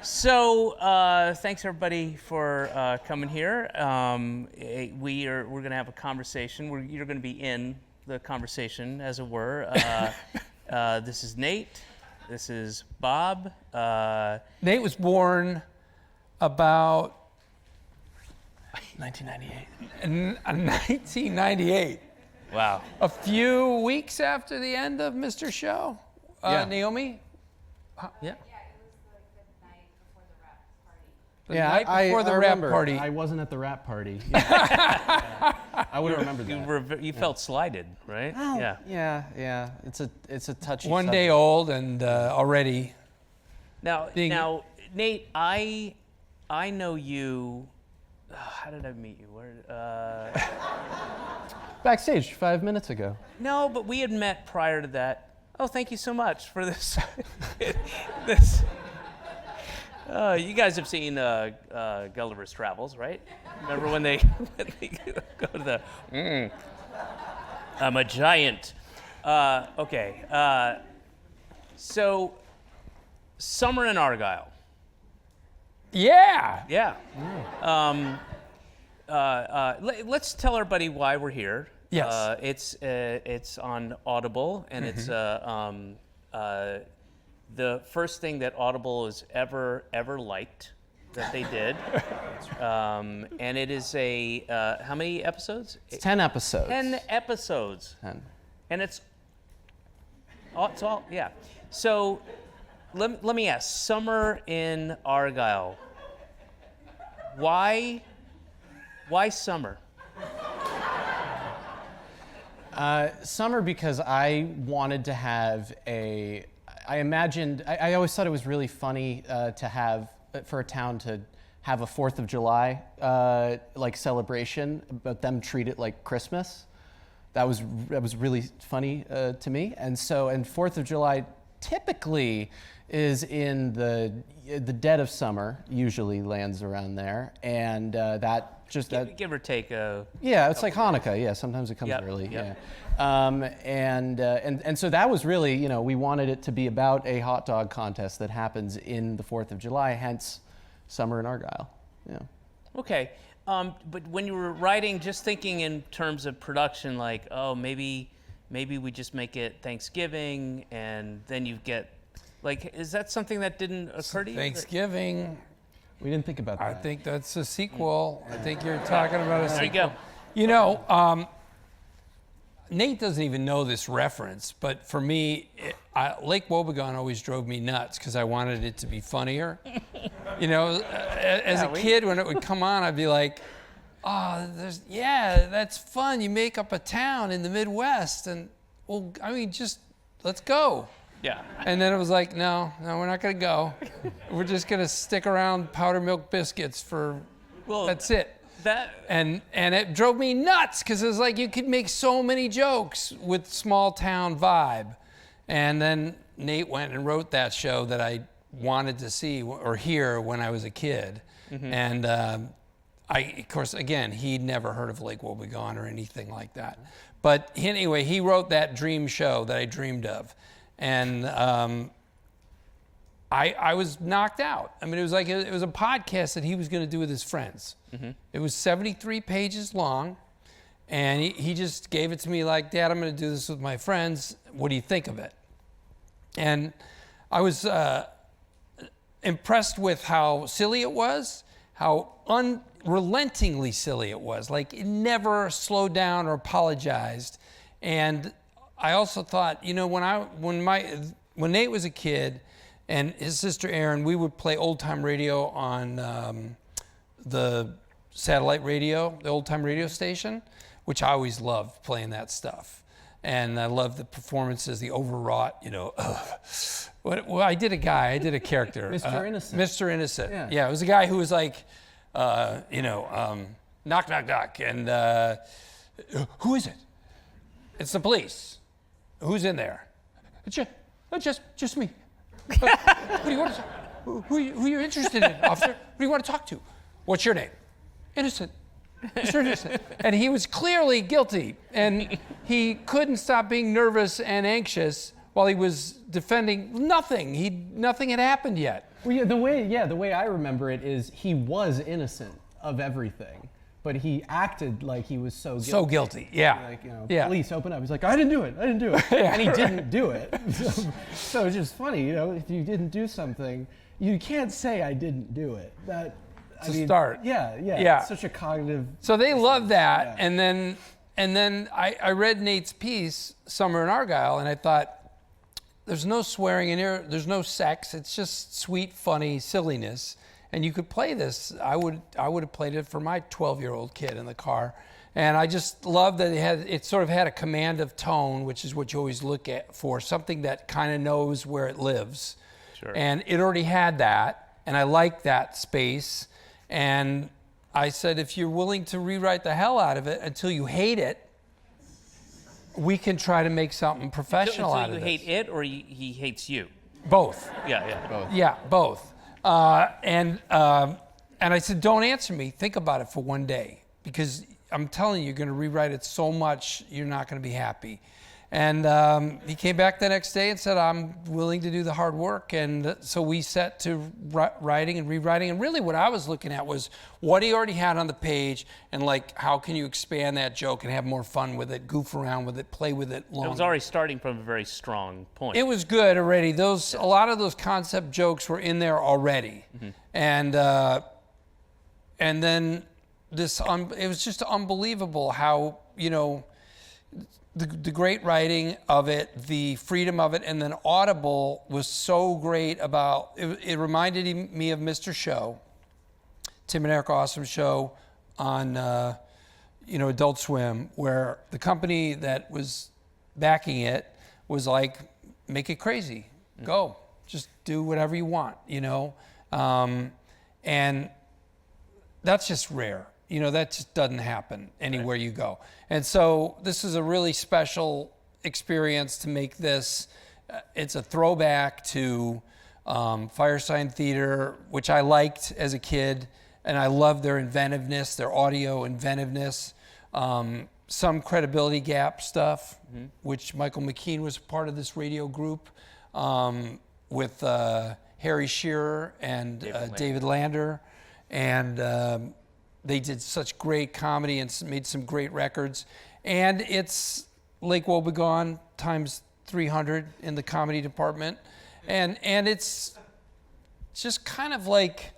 Thanks everybody for coming here. We're going to have a conversation. You're going to be in the conversation, as it were. This is Nate. This is Bob. Nate was born about 1998. 1998. Wow. A few weeks after the end of Mr. Show. Naomi? Yeah. The night before the rap party. I wasn't at the rap party. I would have remembered that. You felt slighted, right? Well, yeah. It's a touchy One subject. day old and already. Now, Nate, I know you. How did I meet you? Backstage 5 minutes ago. No, but we had met prior to that. Oh, thank you so much for this. You guys have seen Gulliver's Travels, right? Remember when they go to the, I'm a giant. Okay. So, summer in Argyle. Yeah. Yeah. Let's tell everybody why we're here. Yes. It's on Audible, and it's the first thing that Audible has ever liked that they did. And it is how many episodes? It's 10 episodes. 10 episodes. 10. And it's all, yeah. So let me ask, summer in Argyle. Why summer? Summer because I wanted to have I always thought it was really funny to have, for a town to have a 4th of July celebration, but them treat it like Christmas. That was really funny to me. And 4th of July typically is in the dead of summer, usually lands around there. And Give or take it's like Hanukkah. Yeah, sometimes it comes early. Yep. Yeah, and so that was really, we wanted it to be about a hot dog contest that happens in the 4th of July, hence summer in Argyle. Yeah. Okay, but when you were writing, just thinking in terms of production, like, oh, maybe we just make it Thanksgiving, and then you get, like, is that something that didn't occur to you? Thanksgiving. We didn't think about that. I think that's a sequel. I think you're talking about a sequel. There you go. Nate doesn't even know this reference, but for me, Lake Wobegon always drove me nuts because I wanted it to be funnier. As a kid, when it would come on, I'd be like, oh, that's fun. You make up a town in the Midwest, and, just let's go. Yeah. And then it was like, no, we're not going to go. We're just going to stick around powder milk biscuits that's it. And it drove me nuts because it was like you could make so many jokes with small town vibe. And then Nate went and wrote that show that I wanted to see or hear when I was a kid. Mm-hmm. And of course, again, he'd never heard of Lake Wobegon or anything like that. But anyway, he wrote that dream show that I dreamed of. And I was knocked out. I mean, it was like it was a podcast that he was going to do with his friends. Mm-hmm. It was 73 pages long, and he just gave it to me like, Dad, I'm going to do this with my friends. What do you think of it? And I was impressed with how silly it was, how unrelentingly silly it was. Like, it never slowed down or apologized. And I also thought, when Nate was a kid and his sister Erin, we would play old time radio on the satellite radio, the old time radio station, which I always loved playing that stuff. And I loved the performances, the overwrought, Well, I did a character. Mr. Innocent. Mr. Innocent. Yeah, it was a guy who was like, knock, knock, knock. And who is it? It's the police. Who's in there? Just me. What do you want to talk? Who are you interested in, officer? Who do you want to talk to? What's your name? Innocent. Mr. Innocent. And he was clearly guilty, and he couldn't stop being nervous and anxious while he was defending nothing. Nothing had happened yet. Well, yeah, the way I remember it is he was innocent of everything, but he acted like he was so guilty. So guilty, yeah. Like, you know, Yeah. police open up. He's like, I didn't do it. And he didn't do it. So it's just funny, you know, if you didn't do something, you can't say I didn't do it. To start. Yeah. It's such a cognitive. So they love that, Yeah. and then I read Nate's piece, Summer in Argyle, and I thought, there's no swearing in here, there's no sex, it's just sweet, funny silliness. And you could play this. I would have played it for my 12-year-old kid in the car. And I just love that it sort of had a command of tone, which is what you always look at for, something that kind of knows where it lives. Sure. And it already had that, and I like that space. And I said, if you're willing to rewrite the hell out of it until you hate it, we can try to make something professional out of it. Until you hate it, or he hates you? Both. Yeah. Both. Yeah, both. And I said, don't answer me. Think about it for one day, because I'm telling you, you're going to rewrite it so much, you're not going to be happy. And he came back the next day and said, I'm willing to do the hard work. And so we set to writing and rewriting. And really what I was looking at was what he already had on the page, and like, how can you expand that joke and have more fun with it, goof around with it, play with it longer. It was already starting from a very strong point. It was good already. A lot of those concept jokes were in there already. Mm-hmm. And then it was just unbelievable how, you know, the great writing of it, the freedom of it, and then Audible was so great about, it reminded me of Mr. Show, Tim and Eric Awesome Show on, Adult Swim, where the company that was backing it was like, make it crazy, go, just do whatever you want, you know? And that's just rare. You know, that just doesn't happen anywhere you go. And so this is a really special experience to make this. It's a throwback to Firesign Theater, which I liked as a kid. And I love their inventiveness, their audio inventiveness. Some credibility gap stuff, which Michael McKean was part of this radio group with Harry Shearer and David Lander. And they did such great comedy and made some great records. And it's Lake Wobegon times 300 in the comedy department. And it's just kind of like,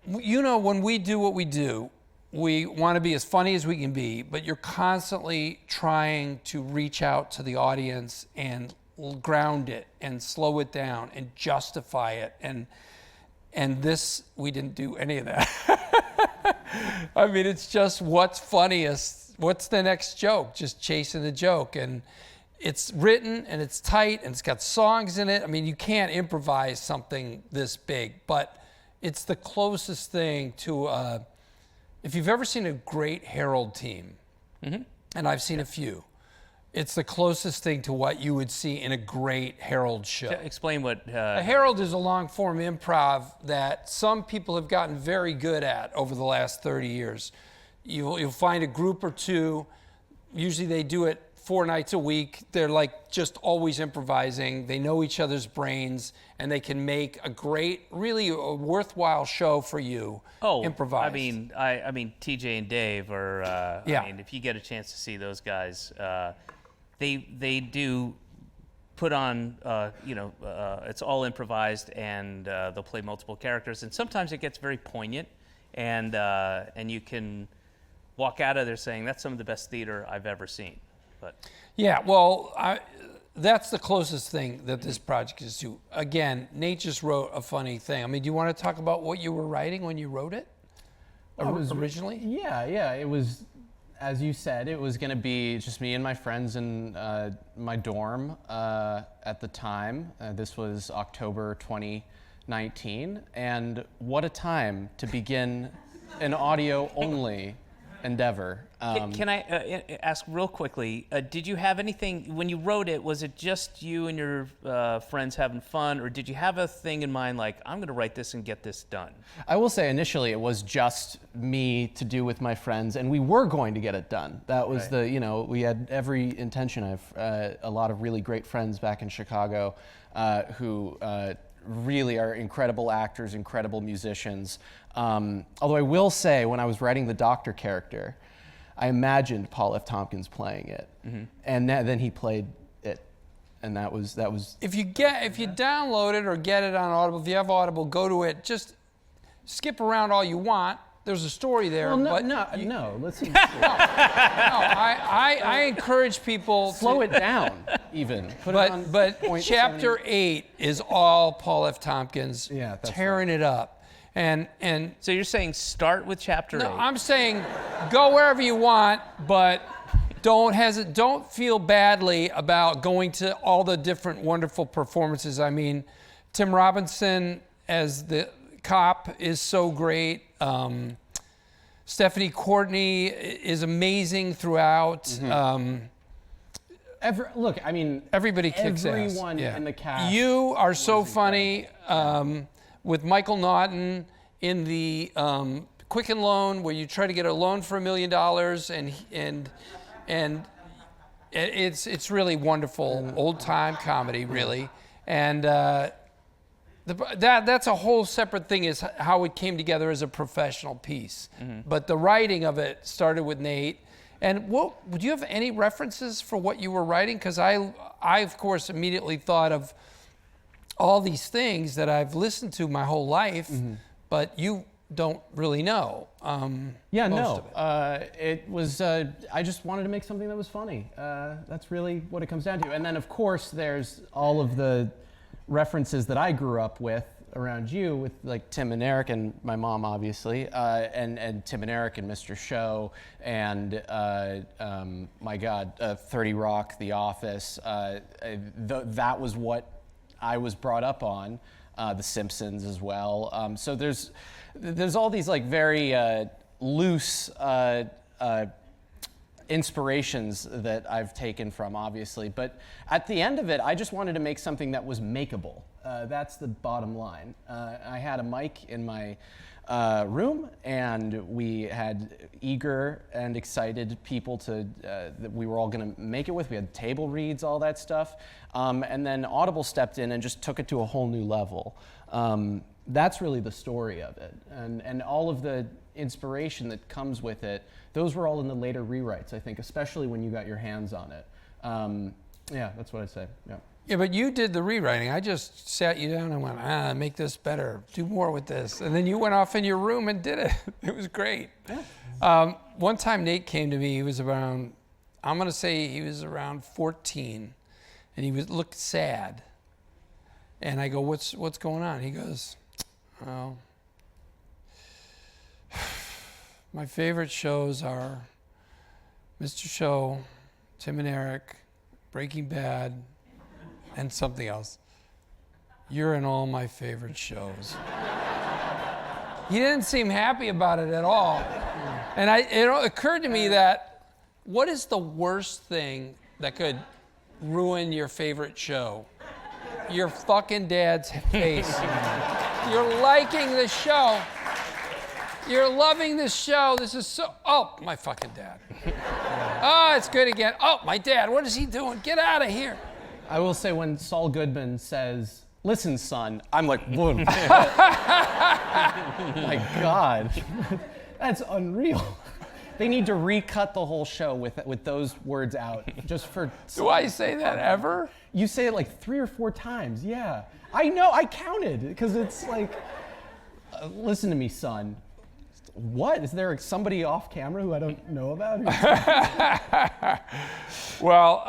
you know, when we do what we do, we want to be as funny as we can be, but you're constantly trying to reach out to the audience and ground it and slow it down and justify it. And this, we didn't do any of that. I mean, it's just what's funniest, what's the next joke, just chasing the joke. And it's written and it's tight and it's got songs in it. I mean, you can't improvise something this big, but it's the closest thing to, if you've ever seen a great Herald team, and I've seen a few, it's the closest thing to what you would see in a great Herald show. Explain what... A Herald is a long-form improv that some people have gotten very good at over the last 30 years. You'll find a group or two, usually they do it 4 nights a week. They're like just always improvising. They know each other's brains, and they can make a great, really a worthwhile show for you. Improvised. I mean, TJ and Dave are. Yeah. I mean, if you get a chance to see those guys, they do put on. It's all improvised, and they'll play multiple characters, and sometimes it gets very poignant, and you can walk out of there saying that's some of the best theater I've ever seen. But yeah, well, that's the closest thing that this project is to. Again, Nate just wrote a funny thing. I mean, do you want to talk about what you were writing when you wrote it originally? Yeah. It was, as you said, it was going to be just me and my friends in my dorm at the time. This was October 2019. And what a time to begin an audio-only endeavor. Can I ask real quickly, did you have anything, when you wrote it, was it just you and your friends having fun, or did you have a thing in mind like, I'm going to write this and get this done? I will say initially it was just me to do with my friends, and we were going to get it done. That was we had every intention. I have a lot of really great friends back in Chicago who really are incredible actors, incredible musicians. Although I will say, when I was writing the Doctor character, I imagined Paul F. Tompkins playing it, and then he played it, and that was. If you download it or get it on Audible, if you have Audible, go to it. Just skip around all you want. There's a story there. Well, but no. Listen. I encourage people Slow it down, even. But chapter 8 is all Paul F. Tompkins tearing it up. And so you're saying start with chapter 8? No, I'm saying go wherever you want, but don't feel badly about going to all the different wonderful performances. I mean, Tim Robinson as the cop is so great. Stephanie Courtney is amazing throughout. Everybody kicks ass. Everyone in the cast. You are so funny with Michael Naughton in the Quicken Loan, where you try to get a loan for $1 million, and it's really wonderful old time comedy, really, and. That's a whole separate thing, is how it came together as a professional piece. But the writing of it started with Nate. And would you have any references for what you were writing? Because I of course, immediately thought of all these things that I've listened to my whole life, but you don't really know. It was, I just wanted to make something that was funny. That's really what it comes down to. And then, of course, there's all of the references that I grew up with around you, with like Tim and Eric and my mom, obviously, and Tim and Eric and Mr. Show, and my God, 30 Rock, The Office. That was what I was brought up on. The Simpsons as well. So there's all these like very loose inspirations that I've taken from, obviously, but at the end of it, I just wanted to make something that was makeable. That's the bottom line. I had a mic in my room, and we had eager and excited people that we were all going to make it with. We had table reads, all that stuff, and then Audible stepped in and just took it to a whole new level. That's really the story of it, and all of the inspiration that comes with it. Those were all in the later rewrites, I think, especially when you got your hands on it. That's what I'd say. Yeah, but you did the rewriting. I just sat you down and went, make this better, do more with this. And then you went off in your room and did it. It was great. Yeah. One time Nate came to me, he was around, I'm gonna say he was around 14, and he looked sad. And I go, what's going on? He goes, oh, my favorite shows are Mr. Show, Tim and Eric, Breaking Bad, and something else. You're in all my favorite shows. He didn't seem happy about it at all. And it occurred to me that what is the worst thing that could ruin your favorite show? Your fucking dad's face. You're liking the show. You're loving this show. This is so, oh, my fucking dad. Oh, it's good again. Oh, my dad, what is he doing? Get out of here. I will say, when Saul Goodman says, "Listen, son," I'm like, whoa. My God, that's unreal. They need to recut the whole show with those words out, just for. Do I say that ever? You say it like 3 or 4 times, yeah. I know, I counted, because it's like, listen to me, son. What? Is there somebody off camera who I don't know about? Well,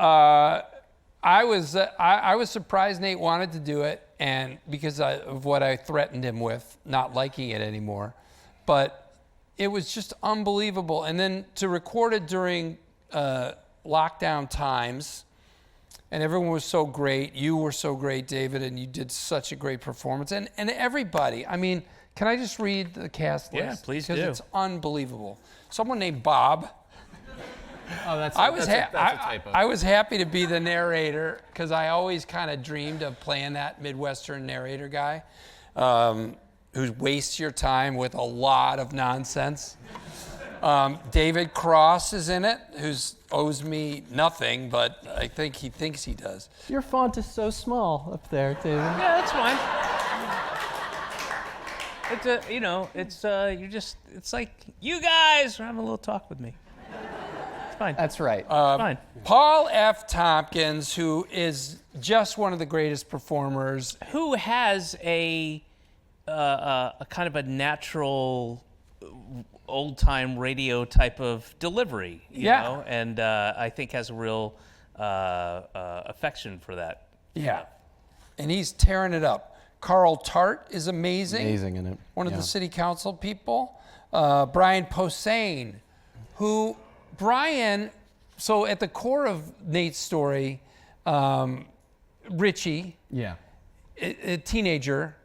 I was surprised Nate wanted to do it, and because of what I threatened him with, not liking it anymore. But it was just unbelievable. And then to record it during lockdown times, and everyone was so great. You were so great, David, and you did such a great performance. And everybody, I mean, can I just read the cast list? Yeah, please do. Because it's unbelievable. Someone named Bob. Oh, that's a typo. I was happy to be the narrator, because I always kind of dreamed of playing that Midwestern narrator guy who wastes your time with a lot of nonsense. David Cross is in it, who owes me nothing, but I think he thinks he does. Your font is so small up there, David. Yeah, that's fine. It's it's like, you guys are having a little talk with me. It's fine. That's right. Fine. Paul F. Tompkins, who is just one of the greatest performers. Who has a kind of a natural old-time radio type of delivery, you know, and I think has a real affection for that. Yeah. And he's tearing it up. Carl Tart is amazing. Amazing in it. One of the city council people. Brian Posehn, who, so at the core of Nate's story, Richie, a teenager.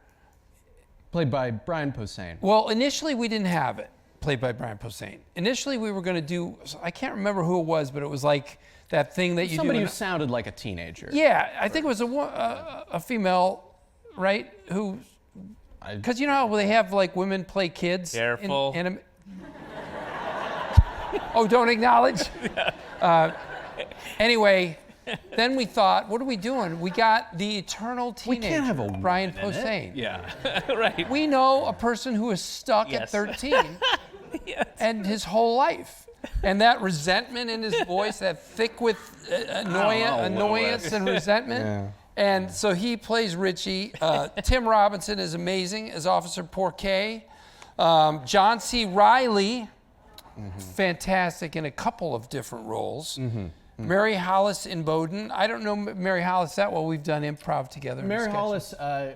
Played by Brian Posehn. Well, initially we didn't have it, played by Brian Posehn. Initially we were going to do, I can't remember who it was, but it was like that thing that you Somebody do. who sounded like a teenager. Yeah, I think it was a female, right? Who, because you know how they have like women play kids. Careful. Oh, don't acknowledge. Anyway, then we thought, what are we doing? We got the eternal teenager, We can't have a Brian woman in it. Posehn. Yeah, right. We know a person who is stuck at Yes. 13 Yes. and his whole life. And that resentment in his voice, that thick with annoyance and resentment. Yeah. And so he plays Richie. Tim Robinson is amazing as Officer Porquet. John C. Reilly, fantastic in a couple of different roles. Mary Hollis in Bowden. I don't know Mary Hollis that well. We've done improv together. in Mary sketches. Hollis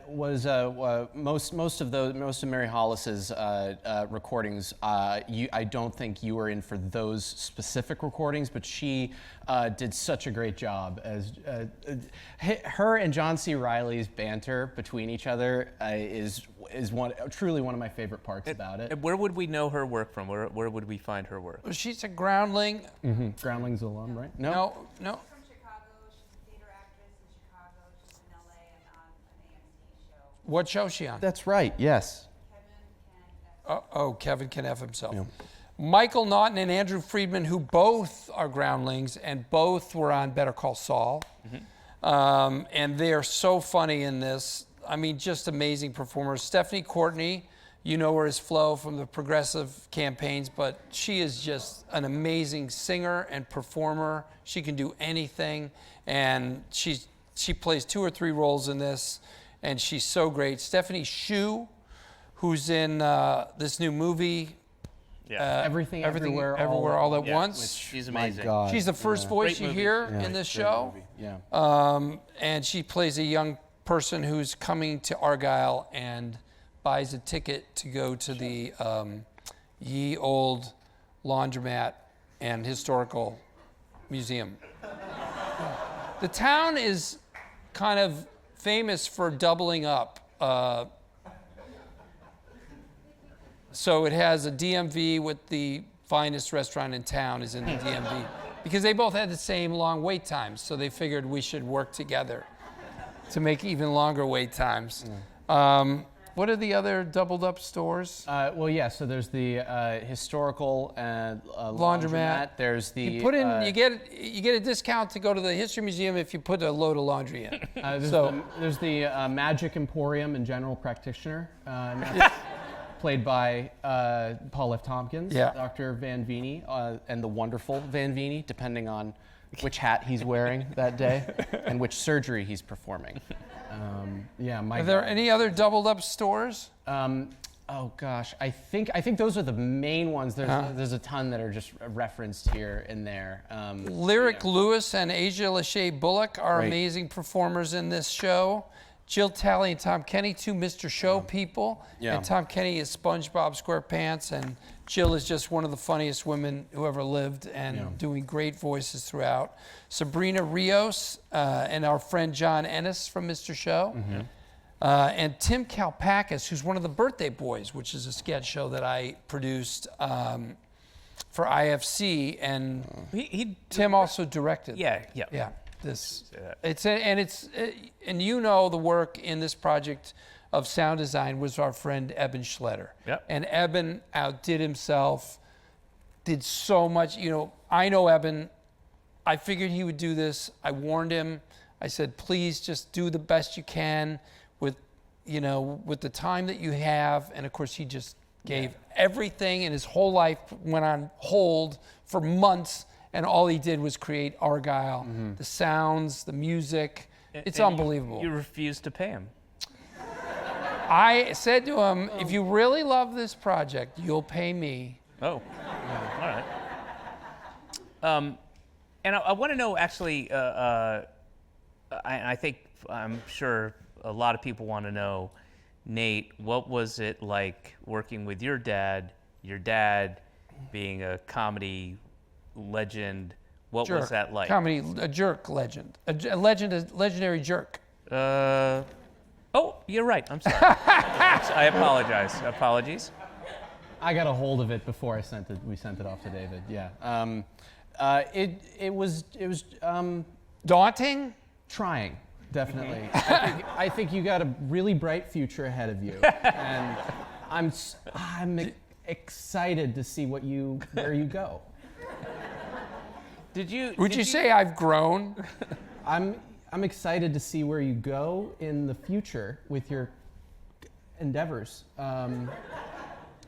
was most of Mary Hollis's recordings. I don't think you were in for those specific recordings, but she did such a great job as her and John C. Reilly's banter between each other is truly one of my favorite parts about it. Where would we know her work from? Where would we find her work? She's a groundling. Groundlings alum, right? No. No. She's from Chicago. She's a theater actress in Chicago. She's in LA and on an AMC show. What show is she on? That's right. Yes. Kevin can F himself. Michael Naughton and Andrew Friedman, who both are groundlings and both were on Better Call Saul. And they are so funny in this. I mean, just amazing performers. Stephanie Courtney, you know her as Flo from the Progressive campaigns, but she is just an amazing singer and performer. She can do anything, and she plays 2 or 3 roles in this, and she's so great. Stephanie Hsu, who's in this new movie, Everything, Everywhere, All at Once. She's My amazing. God. She's the first voice Great you movie. hear in this show. Yeah. And she plays a young person who's coming to Argyle and buys a ticket to go to the Ye Old Laundromat and Historical Museum. The town is kind of famous for doubling up. So it has a DMV with the finest restaurant in town is in the DMV. Because they both had the same long wait times, so they figured we should work together to make even longer wait times. What are the other doubled up stores? So there's the historical Laundromat. There's the You put in, you get a discount to go to the History Museum if you put a load of laundry in. there's the Magic Emporium and General Practitioner, played by Paul F. Tompkins, Dr. Van Veen, and the wonderful Van Veen, depending on which hat he's wearing that day and which surgery he's performing. Are there any other doubled up stores? Oh gosh, I think those are the main ones. There's a ton that are just referenced here and there. Lyric Lewis and Asia Lachey Bullock are amazing performers in this show. Jill Talley and Tom Kenny, 2 Mr. Show people. And Tom Kenny is SpongeBob SquarePants, and Jill is just one of the funniest women who ever lived and doing great voices throughout. Sabrina Rios and our friend John Ennis from Mr. Show. And Tim Kalpakis, who's one of the Birthday Boys, which is a sketch show that I produced for IFC. And Tim also directed. Yeah. And you know the work in this project of sound design was our friend Eben Schletter. And Eben outdid himself, did so much. You know, I know Eben. I figured he would do this. I warned him. I said, please just do the best you can with, you know, with the time that you have, and of course he just gave everything, and his whole life went on hold for months, and all he did was create Argyle, the sounds, the music. It's unbelievable. You refused to pay him. I said to him, if you really love this project, you'll pay me. Oh, all right. And I want to know, actually, I'm sure a lot of people want to know, Nate, what was it like working with your dad being a comedy legend? What was that like? Comedy, a jerk legend. A legendary jerk. Oh, you're right. I'm sorry. I apologize. Apologies. I got a hold of it before we sent it off to David. Yeah. It was Daunting? trying, definitely. I think you got a really bright future ahead of you, and I'm excited to see where you go. Would you say I've grown? I'm excited to see where you go in the future with your endeavors.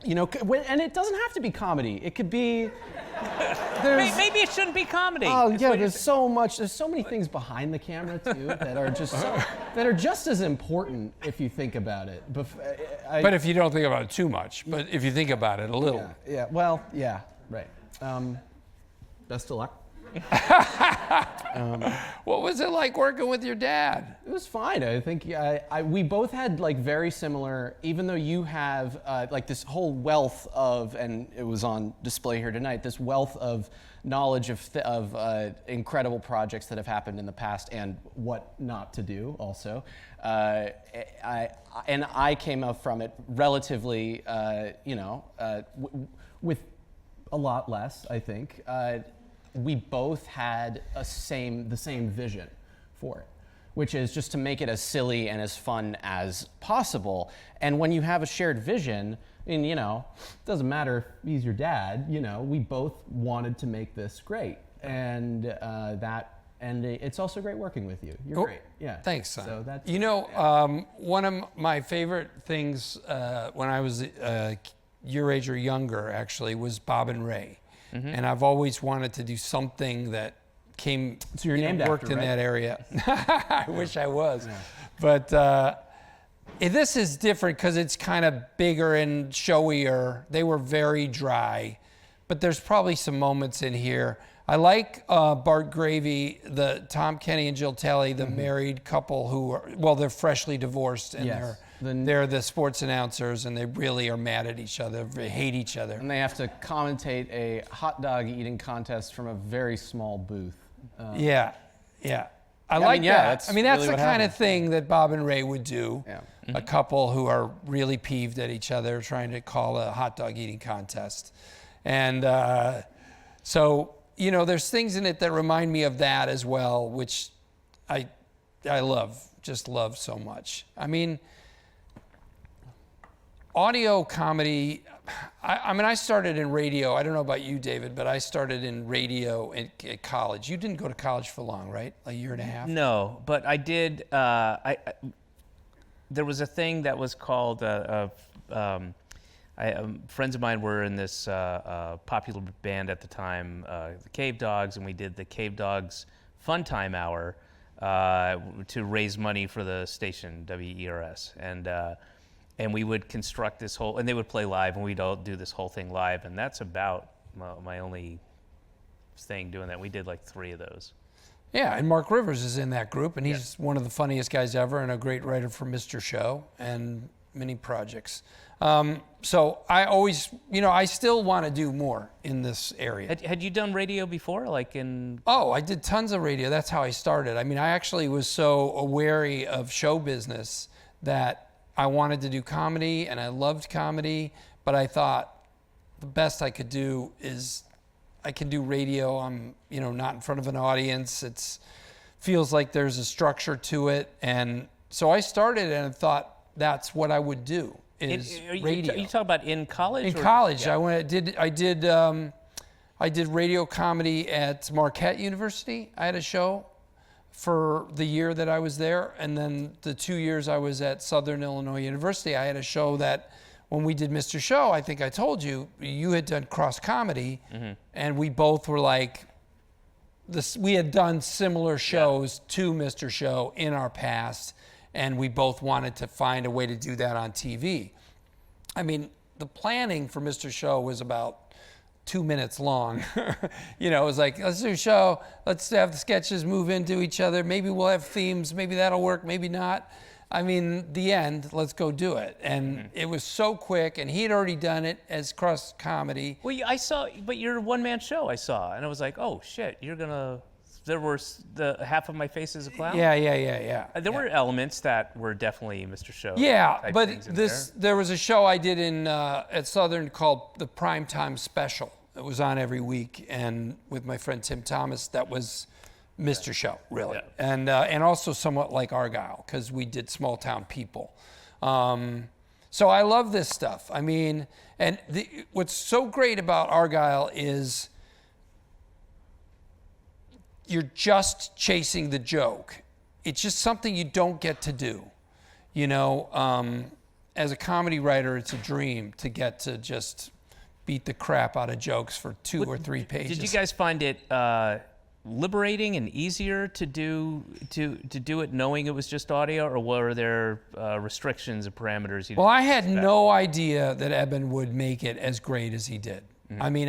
You know, and it doesn't have to be comedy. It could be. Maybe it shouldn't be comedy. Oh yeah, there's so many things behind the camera too that are just as important if you think about it. But if you don't think about it too much, but if you think about it a little. Yeah. Well, yeah. Right. Best of luck. What was it like working with your dad? It was fine. I think we both had like very similar, even though you have like this whole wealth of, and it was on display here tonight, this wealth of knowledge of incredible projects that have happened in the past and what not to do also. I came up from it relatively, with a lot less, I think. We both had the same vision for it, which is just to make it as silly and as fun as possible. And when you have a shared vision, and it doesn't matter if he's your dad, we both wanted to make this great. And it's also great working with you. You're great. Yeah. Thanks, son. So that's, one of my favorite things when I was your age or younger, actually, was Bob and Ray. Mm-hmm. And I've always wanted to do something that so you're named worked after, in right? that area. I wish I was. Yeah. But this is different because it's kind of bigger and showier. They were very dry. But there's probably some moments in here. I like Bart Gravy, the Tom Kenny and Jill Talley, the married couple who are, they're freshly divorced. And yes. They're the sports announcers, and they really are mad at each other. They hate each other. And they have to commentate a hot dog eating contest from a very small booth. Yeah. I like that. That's really the kind of thing that Bob and Ray would do. Yeah. Mm-hmm. A couple who are really peeved at each other trying to call a hot dog eating contest. And so, there's things in it that remind me of that as well, which I just love so much. I mean, audio comedy, I started in radio. I don't know about you, David, but I started in radio at college. You didn't go to college for long, right? A year and a half? No, but I did. There was a thing that was called, friends of mine were in this popular band at the time, the Cave Dogs, and we did the Cave Dogs Fun Time Hour to raise money for the station, WERS. And we would construct this whole, and they would play live, and we'd all do this whole thing live, and that's about my only thing doing that. We did like 3 of those. Yeah, and Mark Rivers is in that group, and he's one of the funniest guys ever, and a great writer for Mr. Show and many projects. So I always, I still want to do more in this area. Had you done radio before, like in? Oh, I did tons of radio. That's how I started. I mean, I actually was so wary of show business that I wanted to do comedy, and I loved comedy, but I thought the best I could do is I can do radio. I'm, not in front of an audience. It feels like there's a structure to it. And so I started and thought that's what I would do is radio. You talk about in college? In college, yeah. I did radio comedy at Marquette University. I had a show for the year that I was there. And then the 2 years I was at Southern Illinois University, I had a show that when we did Mr. Show, I think I told you, you had done cross comedy, and we both were like, we had done similar shows to Mr. Show in our past, and we both wanted to find a way to do that on TV. I mean, the planning for Mr. Show was about 2 minutes long. You know, it was like, let's do a show, let's have the sketches move into each other, maybe we'll have themes, maybe that'll work, maybe not. I mean, the end, let's go do it. And it was so quick, and he'd already done it as cross comedy. Well, I saw, but your one-man show I saw, and I was like, oh shit, you're gonna, there were the half of my face is a clown? Yeah. There were elements that were definitely Mr. Show. Yeah, type but things in there was a show I did at Southern called the Primetime Special. It was on every week, and with my friend Tim Thomas, that was Mr. Show, really. Yeah. And also somewhat like Argyle, because we did Small Town People. So I love this stuff. I mean, and what's so great about Argyle is you're just chasing the joke. It's just something you don't get to do. You know, as a comedy writer, it's a dream to get to just beat the crap out of jokes for 2 or 3 pages. Did you guys find it liberating and easier to do it knowing it was just audio, or were there restrictions and parameters? Well, I had no idea that Eben would make it as great as he did. I mean,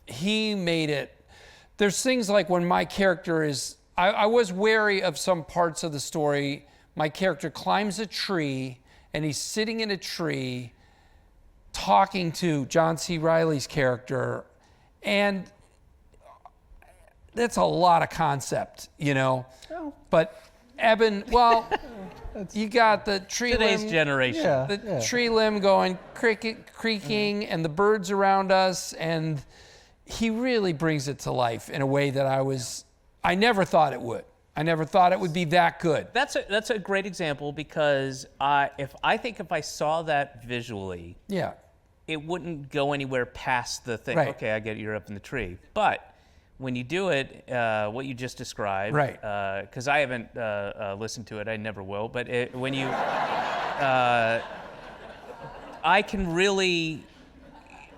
he made it. There's things like when my character is, I was wary of some parts of the story. My character climbs a tree, and he's sitting in a tree talking to John C. Reilly's character, and that's a lot of concept, you know. Oh. But Eben, well, you got the tree today's limb, generation. the tree limb going creaking, and the birds around us, and he really brings it to life in a way that I never thought it would. I never thought it would be that good. That's a great example, because if I saw that visually, it wouldn't go anywhere past the thing. Right. Okay, I get it, you're up in the tree. But when you do it, what you just described, right? Because I haven't listened to it, I never will. But when you, I can really.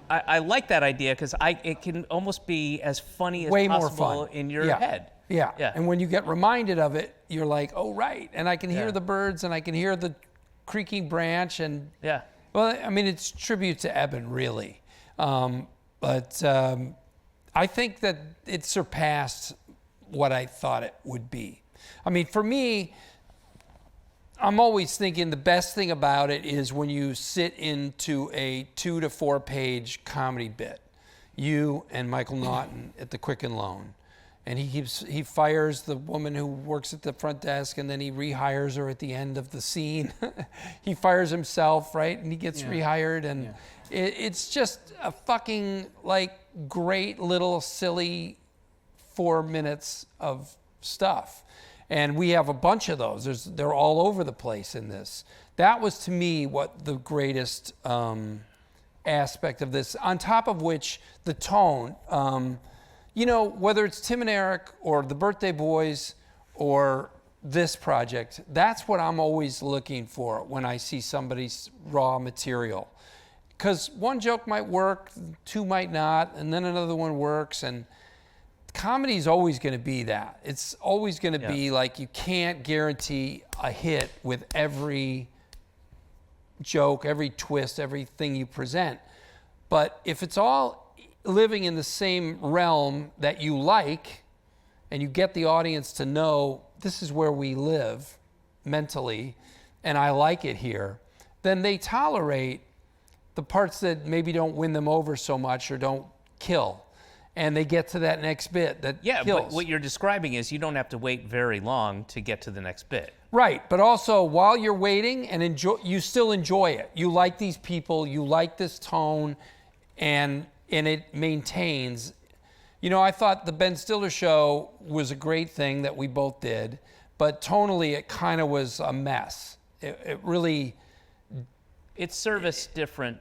I like that idea, because it can almost be as funny as way possible more fun in your head. Yeah. And when you get reminded of it, you're like, oh, right. And I can hear the birds, and I can hear the creaking branch. And well, I mean, it's tribute to Eben, really. But I think that it surpassed what I thought it would be. I mean, for me, I'm always thinking the best thing about it is when you sit into a 2 to 4 page comedy bit. You and Michael Naughton at the Quicken Loan. And he fires the woman who works at the front desk, and then he rehires her at the end of the scene. He fires himself, right? And he gets rehired, and it's just a fucking great little silly 4 minutes of stuff. And we have a bunch of those. They're all over the place in this. That was, to me, what the greatest aspect of this. On top of which, the tone. You know, whether it's Tim and Eric or the Birthday Boys or this project, that's what I'm always looking for when I see somebody's raw material. Because one joke might work, 2 might not, and then another one works. And comedy is always going to be that. It's always going to be like, you can't guarantee a hit with every joke, every twist, everything you present. But if it's all living in the same realm that you like, and you get the audience to know this is where we live mentally, and I like it here, then they tolerate the parts that maybe don't win them over so much or don't kill. And they get to that next bit that kills. But what you're describing is you don't have to wait very long to get to the next bit. Right, but also while you're waiting and you still enjoy it. You like these people, you like this tone, and it maintains. You know, I thought the Ben Stiller show was a great thing that we both did, but tonally it kind of was a mess. It really... It serviced different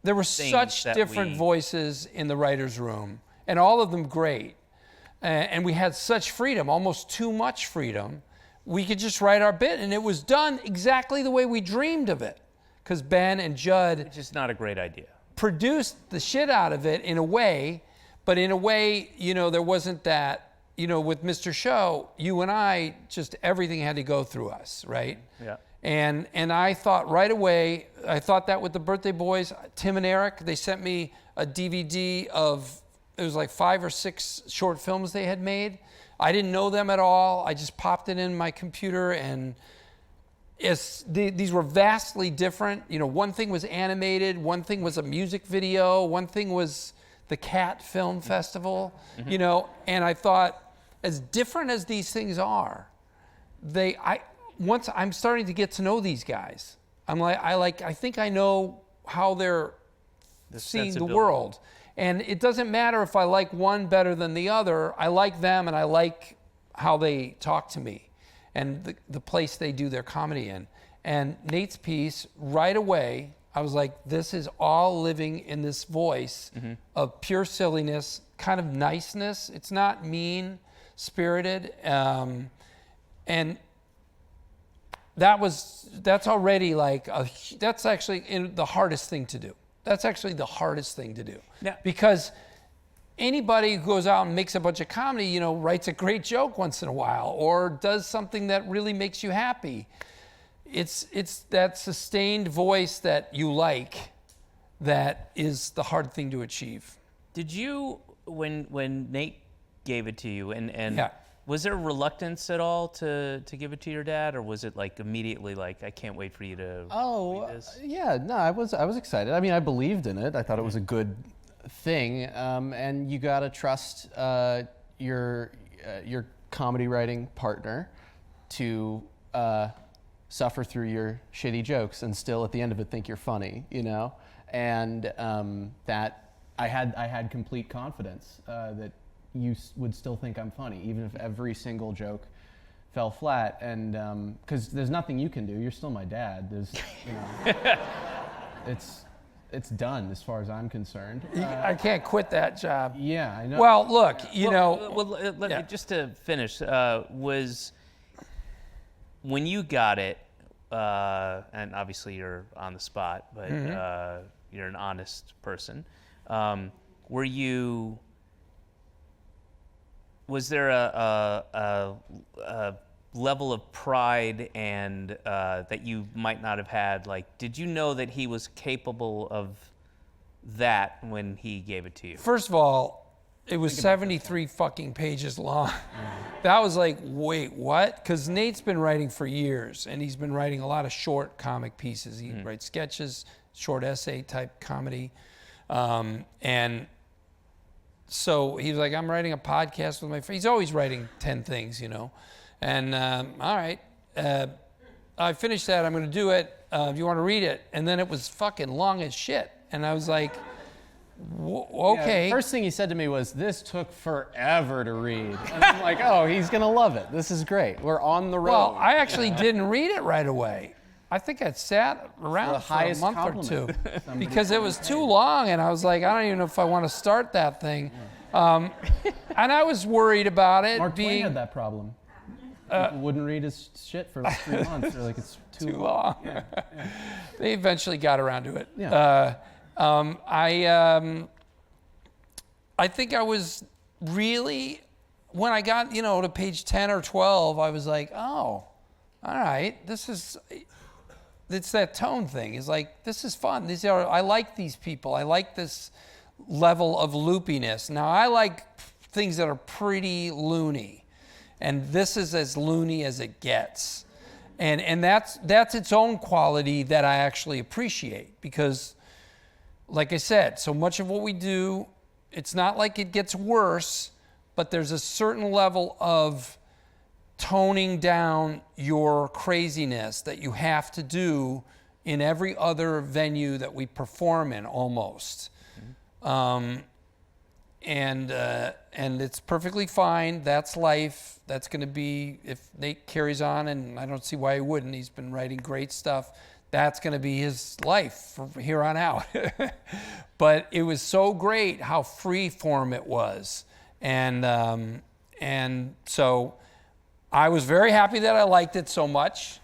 There were such different voices in the writer's room, and all of them great. and we had such freedom, almost too much freedom. We could just write our bit, and it was done exactly the way we dreamed of it. Because Ben and Judd, Which is not a great idea. produced the shit out of it in a way, but in a way, there wasn't that, with Mr. Show, you and I, just everything had to go through us, right? Yeah. And I thought right away, I thought that with the Birthday Boys, Tim and Eric, they sent me a DVD of, it was like 5 or 6 short films they had made. I didn't know them at all. I just popped it in my computer, and these were vastly different. One thing was animated, one thing was a music video, one thing was the Cat Film Festival, and I thought, as different as these things are, once I'm starting to get to know these guys, I think I know how they're seeing the world. And it doesn't matter if I like one better than the other. I like them, and I like how they talk to me and the place they do their comedy in. And Nate's piece, right away, I was like, this is all living in this voice of pure silliness, kind of niceness. It's not mean-spirited. And that's already that's actually the hardest thing to do. That's actually the hardest thing to do. Yeah. Because anybody who goes out and makes a bunch of comedy, writes a great joke once in a while or does something that really makes you happy. It's that sustained voice that you like that is the hard thing to achieve. Did you, when Nate gave it to you, and Yeah. was there reluctance at all to give it to your dad, or was it immediately I can't wait for you to read this? Yeah, no, I was excited. I mean, I believed in it. I thought it was a good thing, and you gotta trust your comedy writing partner to suffer through your shitty jokes and still at the end of it think you're funny, and that I had complete confidence that you would still think I'm funny, even if every single joke fell flat. And because there's nothing you can do, you're still my dad. There's, it's done as far as I'm concerned. I can't quit that job. Yeah, I know. Well, look, Just to finish, was when you got it, and obviously you're on the spot, but you're an honest person. Was there a level of pride and that you might not have had? Did you know that he was capable of that when he gave it to you? First of all, it was 73 fucking pages long. That was wait, what? Because Nate's been writing for years, and he's been writing a lot of short comic pieces. He writes sketches, short essay type comedy, and so he was like, I'm writing a podcast with my friend. He's always writing 10 things, And all right, I finished that. I'm going to do it. Do you want to read it? And then it was fucking long as shit. And I was like, okay. Yeah, first thing he said to me was, this took forever to read. And I'm like, oh, he's going to love it. This is great. We're on the road. Well, I actually didn't read it right away. I think I sat around for a month or two because it was too long, and I was like, I don't even know if I want to start that thing. And I was worried about it Mark Twain being had that problem. People wouldn't read his shit for 3 months. They're like, it's too long. Yeah. They eventually got around to it. Yeah. I think I was really, when I got, to page 10 or 12, I was like, oh, all right, it's that tone thing. It's this is fun. I like these people. I like this level of loopiness. Now, I like things that are pretty loony, and this is as loony as it gets. And that's its own quality that I actually appreciate because, like I said, so much of what we do, it's not like it gets worse, but there's a certain level of toning down your craziness that you have to do in every other venue that we perform in almost. And it's perfectly fine. That's life. That's going to be, if Nate carries on, and I don't see why he wouldn't. He's been writing great stuff. That's going to be his life from here on out. But it was so great how free form it was. And And so I was very happy that I liked it so much.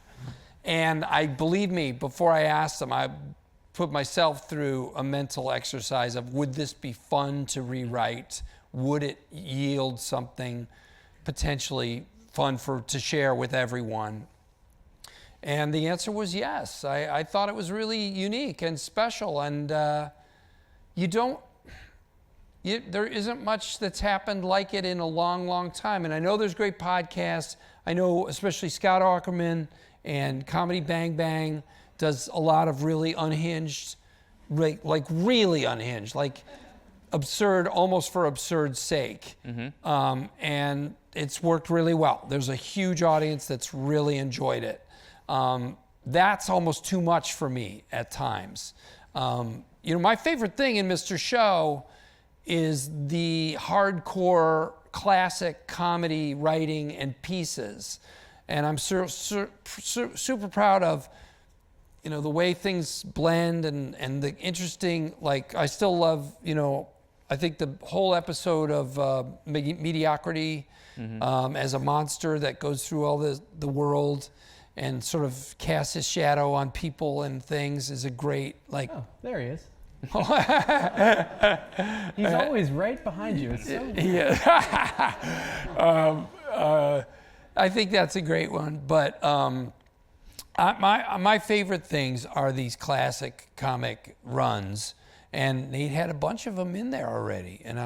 And believe me, before I asked them, I put myself through a mental exercise of, would this be fun to rewrite? Would it yield something potentially fun to share with everyone? And the answer was yes. I thought it was really unique and special. And there isn't much that's happened like it in a long, long time. And I know there's great podcasts. I know especially Scott Aukerman and Comedy Bang Bang does a lot of really unhinged, like really unhinged, like absurd, almost for absurd sake. And it's worked really well. There's a huge audience that's really enjoyed it. That's almost too much for me at times. My favorite thing in Mr. Show is the hardcore classic comedy writing and pieces. And I'm super proud of the way things blend and the interesting, like, I still love, I think the whole episode of Mediocrity as a monster that goes through all the world and sort of casts his shadow on people and things is a great, like... Oh, there he is. He's always right behind you. It's so I think that's a great one, but my favorite things are these classic comic runs, and Nate had a bunch of them in there already, and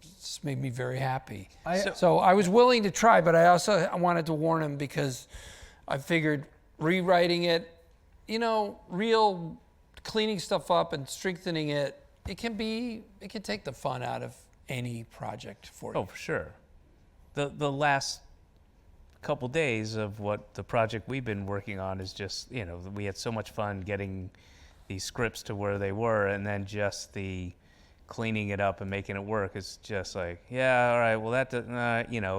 just made me very happy. So I was willing to try, but I wanted to warn him because I figured rewriting it, real cleaning stuff up and strengthening it, it can take the fun out of any project for you. Oh, for sure. The last couple days of what the project we've been working on is just, we had so much fun getting these scripts to where they were, and then just the cleaning it up and making it work is just like, yeah, all right, well, that doesn't,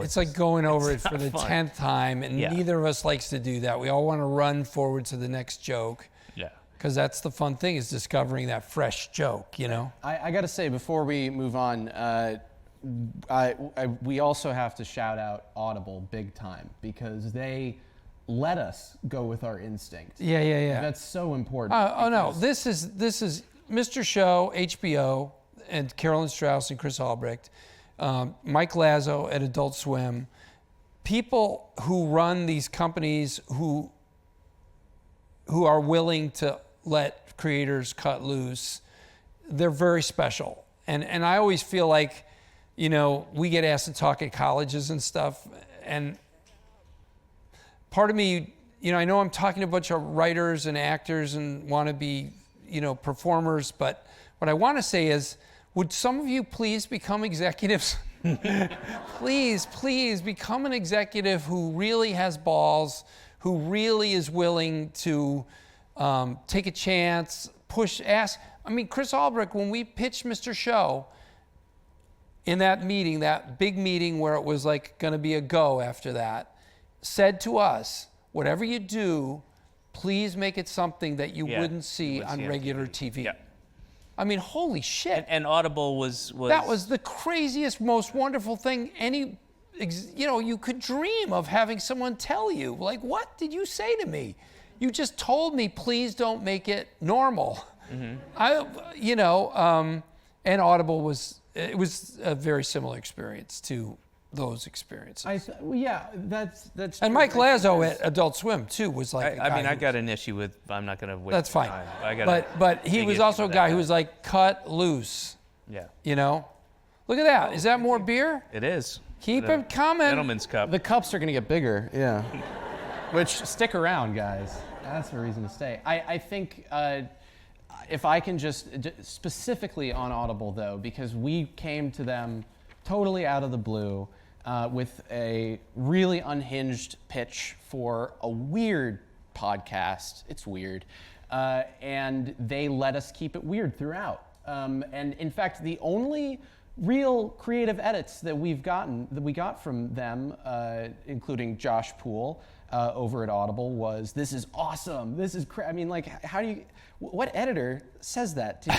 It's like going over it for the fun. 10th time, and neither of us likes to do that. We all want to run forward to the next joke. Yeah. Because that's the fun thing, is discovering that fresh joke, I got to say, before we move on, we also have to shout out Audible big time, because they let us go with our instinct. Yeah. That's so important. No, this is Mr. Show, HBO, and Carolyn Strauss and Chris Albrecht, Mike Lazo at Adult Swim, people who run these companies who are willing to let creators cut loose. They're very special. And I always feel like, we get asked to talk at colleges and stuff, and part of me, I know I'm talking to a bunch of writers and actors and want to be, performers, but what I want to say is, would some of you please become executives? Please become an executive who really has balls, who really is willing to take a chance, ask. I mean, Chris Albrecht, when we pitched Mr. Show, in that meeting, that big meeting where it was like going to be a go after that, said to us, whatever you do, please make it something that you wouldn't see on regular TV. Yeah. I mean, holy shit. And Audible was... That was the craziest, most wonderful thing you could dream of having someone tell you. Like, what did you say to me? You just told me, please don't make it normal. And Audible was a very similar experience to those experiences. That's and true. Mike Lazo at Adult Swim too was like. I got an issue with. I'm not going to waste. That's fine. Time. But he was also a guy who was like, cut loose. Yeah. Look at that. Is that more beer? It is. Keep them coming. Gentleman's cup. The cups are going to get bigger. Yeah. Which, stick around, guys. That's a reason to stay. I think if I can just specifically on Audible though, because we came to them totally out of the blue. With a really unhinged pitch for a weird podcast. It's weird. And they let us keep it weird throughout. And in fact, the only real creative edits that we got from them, including Josh Poole over at Audible, was, "This is awesome. This is I mean, like, how do you? What editor says that to you?